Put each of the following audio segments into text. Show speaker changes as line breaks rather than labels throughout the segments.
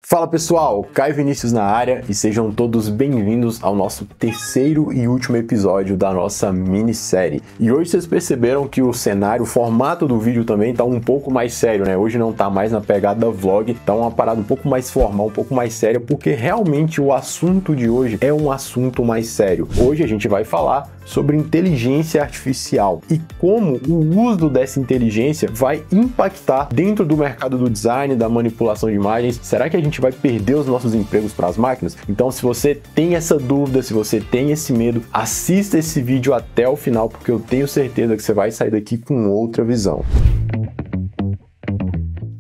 Fala pessoal, Caio Vinícius na área e sejam todos bem-vindos ao nosso terceiro e último episódio da nossa minissérie. E hoje vocês perceberam que o cenário, o formato do vídeo também tá um pouco mais sério, né? Hoje não tá mais na pegada vlog, tá uma parada um pouco mais formal, um pouco mais séria, porque realmente o assunto de hoje é um assunto mais sério. Hoje a gente vai falar sobre inteligência artificial e como o uso dessa inteligência vai impactar dentro do mercado do design, da manipulação de imagens. Será que a gente vai perder os nossos empregos para as máquinas? Então, se você tem essa dúvida, se você tem esse medo, assista esse vídeo até o final, porque eu tenho certeza que você vai sair daqui com outra visão.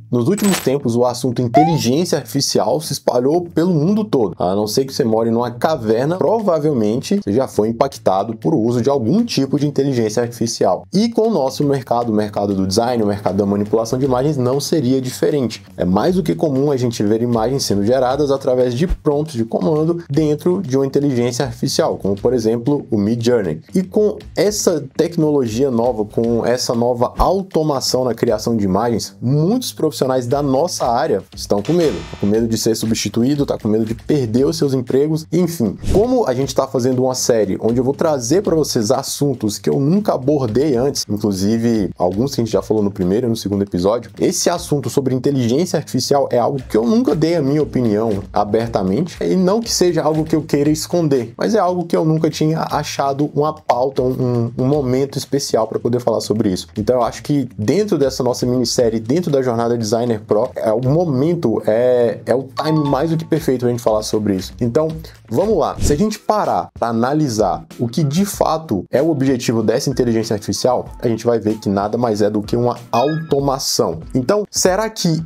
Nos últimos tempos, o assunto inteligência artificial se espalhou pelo mundo todo. A não ser que você more numa caverna, provavelmente você já foi impactado por o uso de algum tipo de inteligência artificial. E com o nosso mercado, o mercado do design, o mercado da manipulação de imagens, não seria diferente. É mais do que comum a gente ver imagens sendo geradas através de prompts de comando dentro de uma inteligência artificial, como por exemplo o Midjourney. E com essa tecnologia nova, com essa nova automação na criação de imagens, muitos profissionais da nossa área estão com medo de ser substituído, tá com medo de perder os seus empregos, enfim. Como a gente está fazendo uma série onde eu vou trazer para vocês assuntos que eu nunca abordei antes, inclusive alguns que a gente já falou no primeiro e no segundo episódio, esse assunto sobre inteligência artificial é algo que eu nunca dei a minha opinião abertamente, e não que seja algo que eu queira esconder, mas é algo que eu nunca tinha achado uma pauta, um momento especial para poder falar sobre isso. Então eu acho que dentro dessa nossa minissérie, dentro da jornada Designer Pro, é o momento, é o time mais do que perfeito pra gente falar sobre isso. Então, vamos lá. Se a gente parar para analisar o que de fato é o objetivo dessa inteligência artificial, a gente vai ver que nada mais é do que uma automação. Então, será que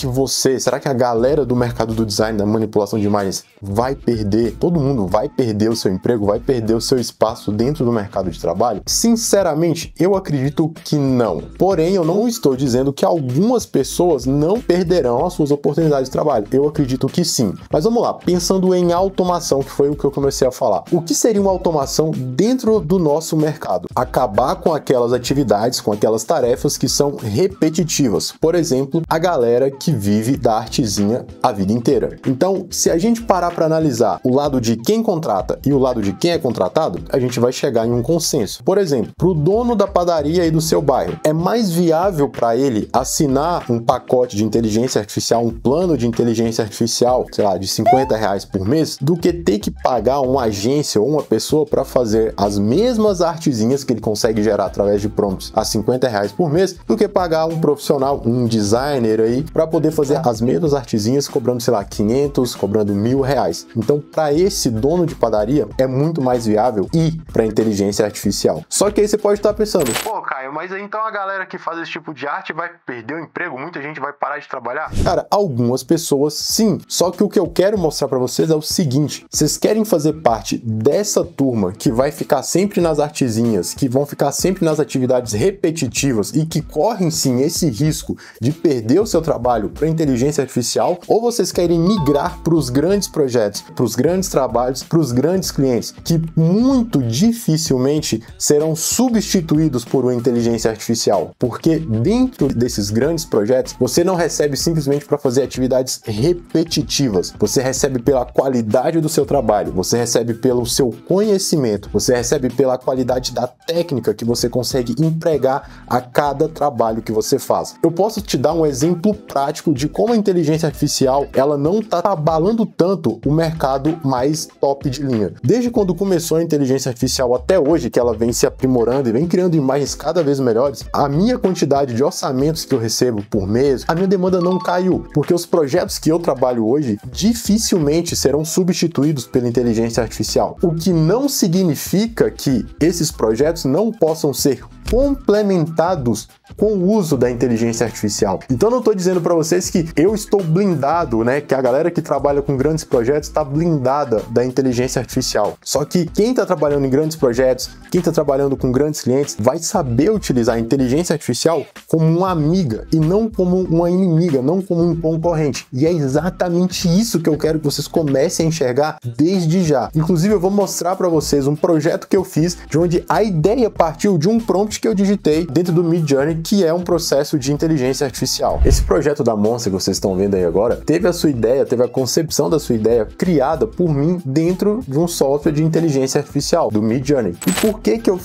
você, será que a galera do mercado do design, da manipulação de imagens vai perder, todo mundo vai perder o seu emprego, vai perder o seu espaço dentro do mercado de trabalho? Sinceramente, eu acredito que não. Porém, eu não estou dizendo que algumas pessoas não perderão as suas oportunidades de trabalho. Eu acredito que sim. Mas vamos lá, pensando em automação, que foi o que eu comecei a falar. O que seria uma automação dentro do nosso mercado? Acabar com aquelas atividades, com aquelas tarefas que são repetitivas. Por exemplo, a galera que vive da artezinha a vida inteira. Então, se a gente parar para analisar o lado de quem contrata e o lado de quem é contratado, a gente vai chegar em um consenso. Por exemplo, para o dono da padaria aí do seu bairro, é mais viável para ele assinar um pacote de inteligência artificial, um plano de inteligência artificial, sei lá, de R$50 por mês, do que ter que pagar uma agência ou uma pessoa para fazer as mesmas artezinhas que ele consegue gerar através de prompts a R$50 por mês, do que pagar um profissional, um designer aí, para poder fazer as mesmas artezinhas cobrando, sei lá, 500, cobrando R$1.000. Então, para esse dono de padaria, é muito mais viável ir para inteligência artificial. Só que aí você pode estar pensando, pô, Caio, mas aí então a galera que faz esse tipo de arte vai perder o emprego? Muita gente vai parar de trabalhar? Cara, algumas pessoas sim. Só que o que eu quero mostrar para vocês é o seguinte: vocês querem fazer parte dessa turma que vai ficar sempre nas artezinhas, que vão ficar sempre nas atividades repetitivas e que correm sim esse risco de perder o seu trabalho para inteligência artificial? Ou vocês querem migrar para os grandes projetos, para os grandes trabalhos, para os grandes clientes, que muito dificilmente serão substituídos por uma inteligência artificial? Porque dentro desses grandes projetos, você não recebe simplesmente para fazer atividades repetitivas. Você recebe pela qualidade do seu trabalho, você recebe pelo seu conhecimento, você recebe pela qualidade da técnica que você consegue empregar a cada trabalho que você faz. Eu posso te dar um exemplo prático de como a inteligência artificial, ela não está abalando tanto o mercado mais top de linha. Desde quando começou a inteligência artificial até hoje, que ela vem se aprimorando e vem criando imagens cada vez melhores, a minha quantidade de orçamentos que eu recebo por mês, a minha demanda não caiu, porque os projetos que eu trabalho hoje dificilmente serão substituídos pela inteligência artificial. O que não significa que esses projetos não possam ser complementados com o uso da inteligência artificial. Então não estou dizendo para vocês que eu estou blindado, né, que a galera que trabalha com grandes projetos está blindada da inteligência artificial. Só que quem está trabalhando em grandes projetos, quem está trabalhando com grandes clientes, vai saber utilizar a inteligência artificial como uma amiga e não como uma inimiga, não como um concorrente. E é exatamente isso que eu quero que vocês comecem a enxergar desde já. Inclusive eu vou mostrar para vocês um projeto que eu fiz, de onde a ideia partiu de um prompt prompt que eu digitei dentro do Midjourney, que é um processo de inteligência artificial. Esse projeto da Monster que vocês estão vendo aí agora, teve a sua ideia, teve a concepção da sua ideia criada por mim dentro de um software de inteligência artificial, do Midjourney. E por que que eu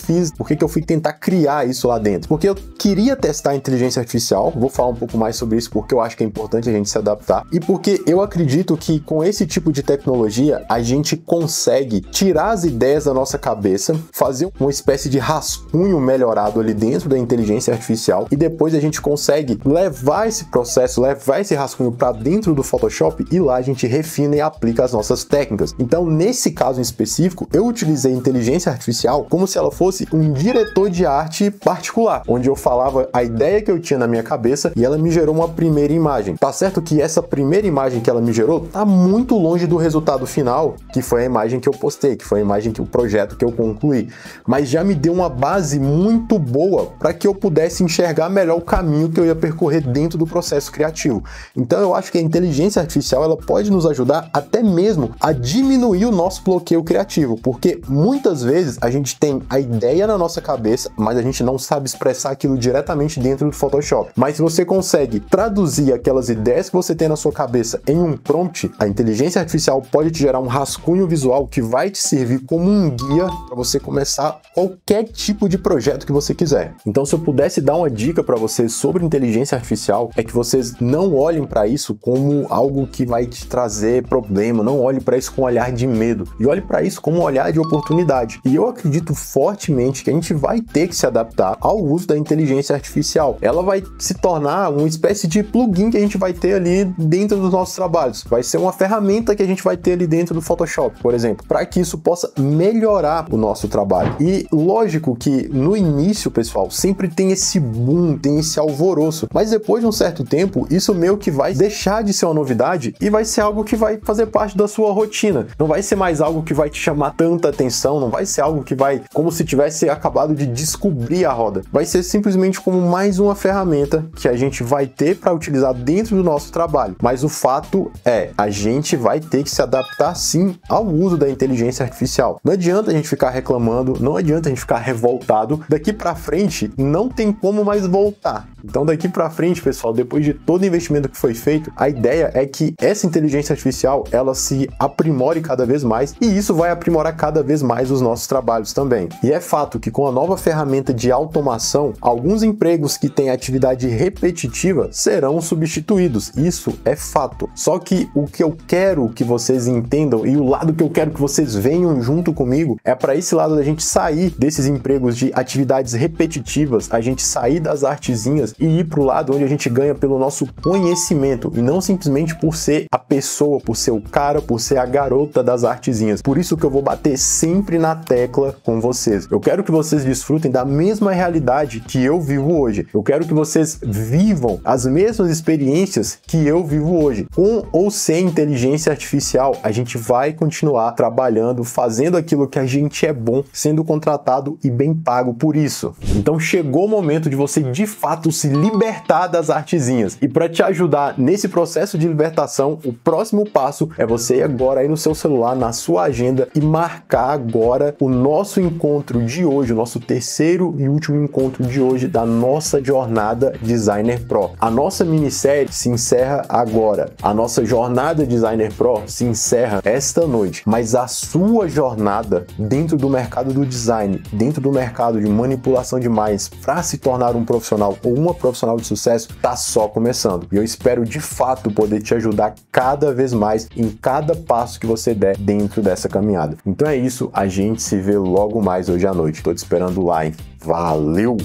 fui tentar criar isso lá dentro? Porque eu queria testar a inteligência artificial, vou falar um pouco mais sobre isso porque eu acho que é importante a gente se adaptar, e porque eu acredito que com esse tipo de tecnologia a gente consegue tirar as ideias da nossa cabeça, fazer uma espécie de rascunho melhorado ali dentro da inteligência artificial e depois a gente consegue levar esse processo, levar esse rascunho para dentro do Photoshop e lá a gente refina e aplica as nossas técnicas. Então, nesse caso em específico, eu utilizei a inteligência artificial como se ela fosse um diretor de arte particular, onde eu falava a ideia que eu tinha na minha cabeça e ela me gerou uma primeira imagem. Tá certo que essa primeira imagem que ela me gerou tá muito longe do resultado final, que foi a imagem que eu postei, que foi a imagem que o projeto que eu concluí, mas já me deu uma base muito boa para que eu pudesse enxergar melhor o caminho que eu ia percorrer dentro do processo criativo. Então eu acho que a inteligência artificial ela pode nos ajudar até mesmo a diminuir o nosso bloqueio criativo, porque muitas vezes a gente tem a ideia na nossa cabeça, mas a gente não sabe expressar aquilo diretamente dentro do Photoshop. Mas se você consegue traduzir aquelas ideias que você tem na sua cabeça em um prompt, a inteligência artificial pode te gerar um rascunho visual que vai te servir como um guia para você começar qualquer tipo de projeto que você quiser. Então, se eu pudesse dar uma dica para vocês sobre inteligência artificial, é que vocês não olhem para isso como algo que vai te trazer problema, não olhe para isso com um olhar de medo, e olhe para isso como um olhar de oportunidade. E eu acredito fortemente que a gente vai ter que se adaptar ao uso da inteligência artificial. Ela vai se tornar uma espécie de plugin que a gente vai ter ali dentro dos nossos trabalhos. Vai ser uma ferramenta que a gente vai ter ali dentro do Photoshop, por exemplo, para que isso possa melhorar o nosso trabalho. E lógico que no início, pessoal, sempre tem esse boom, tem esse alvoroço, mas depois de um certo tempo, isso meio que vai deixar de ser uma novidade e vai ser algo que vai fazer parte da sua rotina. Não vai ser mais algo que vai te chamar tanta atenção, não vai ser algo que vai, como se tivesse acabado de descobrir a roda. Vai ser simplesmente como mais uma ferramenta que a gente vai ter para utilizar dentro do nosso trabalho. Mas o fato é, a gente vai ter que se adaptar sim ao uso da inteligência artificial. Não adianta a gente ficar reclamando, não adianta a gente ficar revoltado. Daqui para frente não tem como mais voltar. Então daqui para frente, pessoal, depois de todo o investimento que foi feito, a ideia é que essa inteligência artificial ela se aprimore cada vez mais e isso vai aprimorar cada vez mais os nossos trabalhos também. E é fato que com a nova ferramenta de automação, alguns empregos que têm atividade repetitiva serão substituídos. Isso é fato. Só que o que eu quero que vocês entendam e o lado que eu quero que vocês venham junto comigo é para esse lado da gente sair desses empregos de atividades repetitivas, a gente sair das artezinhas e ir para o lado onde a gente ganha pelo nosso conhecimento e não simplesmente por ser a pessoa, por ser o cara, por ser a garota das artezinhas. Por isso que eu vou bater sempre na tecla com vocês. Eu quero que vocês desfrutem da mesma realidade que eu vivo hoje. Eu quero que vocês vivam as mesmas experiências que eu vivo hoje. Com ou sem inteligência artificial, a gente vai continuar trabalhando, fazendo aquilo que a gente é bom, sendo contratado e bem pago por isso. Então chegou o momento de você de fato se libertar das artezinhas. E para te ajudar nesse processo de libertação, o próximo passo é você ir agora aí no seu celular, na sua agenda e marcar agora o nosso encontro de hoje, o nosso terceiro e último encontro de hoje da nossa jornada Designer Pro. A nossa minissérie se encerra agora. A nossa jornada Designer Pro se encerra esta noite, mas a sua jornada dentro do mercado do design, dentro do mercado de manipulação de imagens para se tornar um profissional ou uma profissional de sucesso, tá só começando. E eu espero de fato poder te ajudar cada vez mais em cada passo que você der dentro dessa caminhada. Então é isso, a gente se vê logo mais hoje à noite. Tô te esperando lá, hein? Valeu!